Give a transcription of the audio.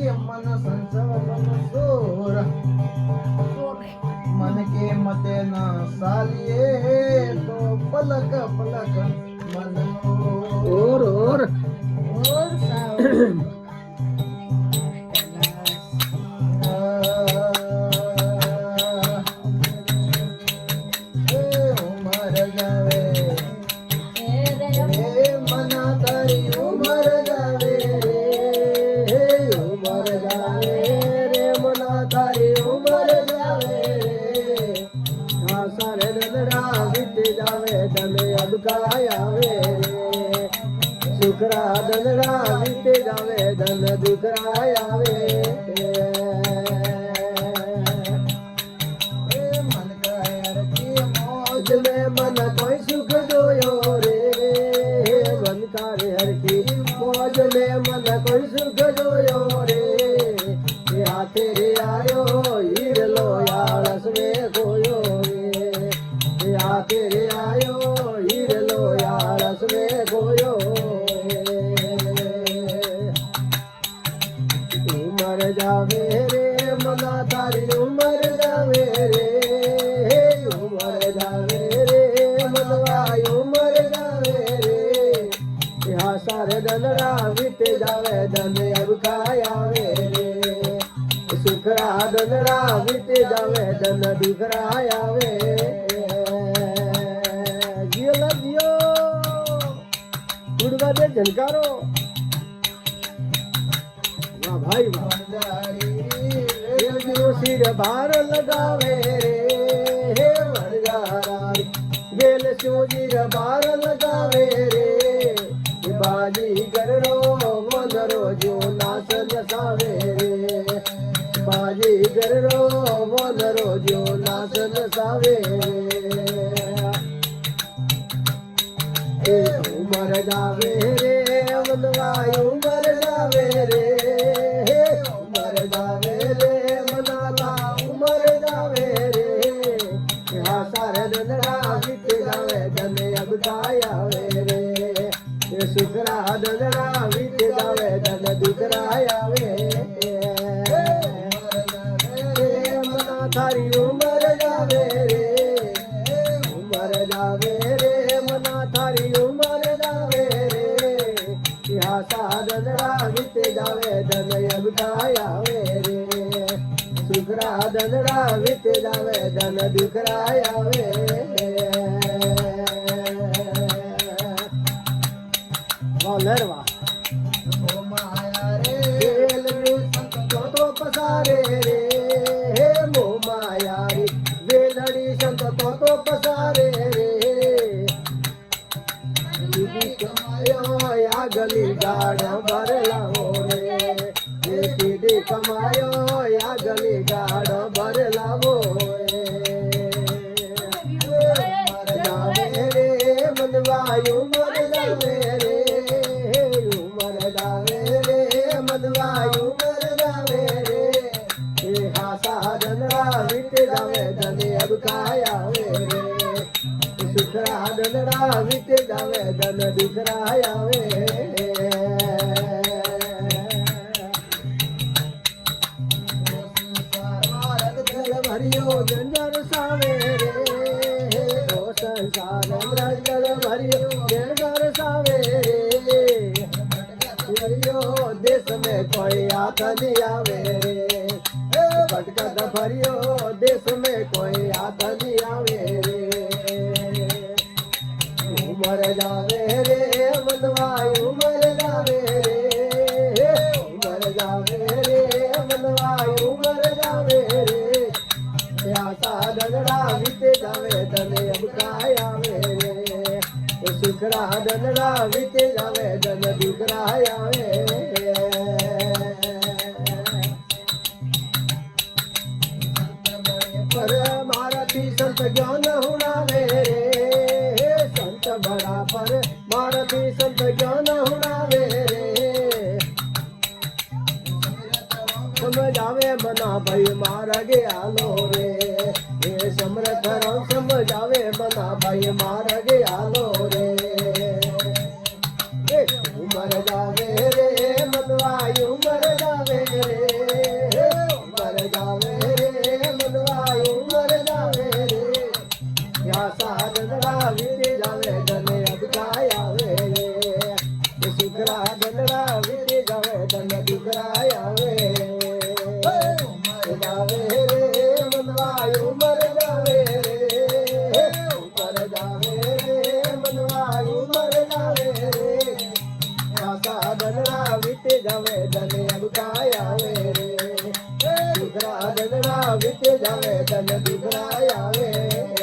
मन संचलन सोर मन के मते न सालिए तो पलक पलक मन और उमर जावे मना तारी उमर जावे रे उमर जावे रे मना तारी उमर जावे हाँ सारे दंडरा बीत जावे धन अब काय आवे सुखरा दंडरा बीत जावे धन दुखरा आवे मन का यार की मौज में मन कोई सुख दोयो रे मन का हर की मौज में मन कोई सुख दोयो रे या तेरे आयो हीर लो यारस में खोयो रे या तेरे आयो हीर लो यारस में खोयो उमर जावे रे मना तारी उमर जावे रे उमर जावे रे मनवाई उमर जावे रे यहाँ सारे दंडरा बीते जावे धन अब काय आवे रे सुखरा दंडरा बीते जावे धन दुखरा आवे जियो ला जियो गुड़गा दे झनकारो वाह भाई वाह सिर भार लगावे रे वरगारी गेल सूजीर भार लगावे रे बाजी गररो वनरो जो नासन सावे रे बाजी गररो वनरो जो नासन सावे रे उमर जावे रे मनवाई उमर जावे रे उमर जावे रे मनाला उमर जावे रे यहाँ सारे दंडरा बीत जावे धन अब काय आवे रे सुखरा दंडरा बीत जावे धन दुखरा आवे मना थारी उमर जावे रे उमर जावे रे मना थारी उमर जावे रे यहाँ सा दंडरा बीत जावे धन अब काय आवे रे सुखरा दंडरा बीत जावे धन दुखरा आवे वाह ओ माया रे संतो तो पसारे रे मो माया रे वेलड़ी संत तो पसारे रे कमायो या गली गाड़ भरलाओ रे पीढ़ी कमायो या गली गाड़ भरलाओ मर जावे रे मनवायु मर जावे रे उमर जावे रे मनवायु मर जावे रे हासा दंडरा बीत जावे धन अब काय आवे रे सुखरा दंडरा बीत जावे धन दुखरा आवे भरियो जंजर सावे रे ओ संसार जल भरियो जंजर सावे रे देश में कोई हाथ नहीं आवे रे भटकत भरियो देश में कोई हाथ नहीं आवे रे उमर जावे रे मनवाई उमर जावे रे उमर जावे रे मनवाई उमर जावे रे आशा दंडरा बीते जावे धन अब काय आवे रे सुखरा दंडरा बीते जावे धन दुखरा आवे पर मारती संत ज्ञान हुणावे रे संत बड़ा पर मारती संत ज्ञान हुणावे रे समझावे मना भाई मार गया लो रे ये समर्थ राम समझावे मना भाई मार गया लो रे उमर जावे रे मनवाई उमर जावे रे મનવાય ઉમર જાવે રે ઉપર જાવે રે મનવાય ઉમર જાવે રે આશા દનડા વીતે જાવે ધન અડકાય આવે રે દુધરા દનડા વીતે જાવે ધન દુધરાય આવે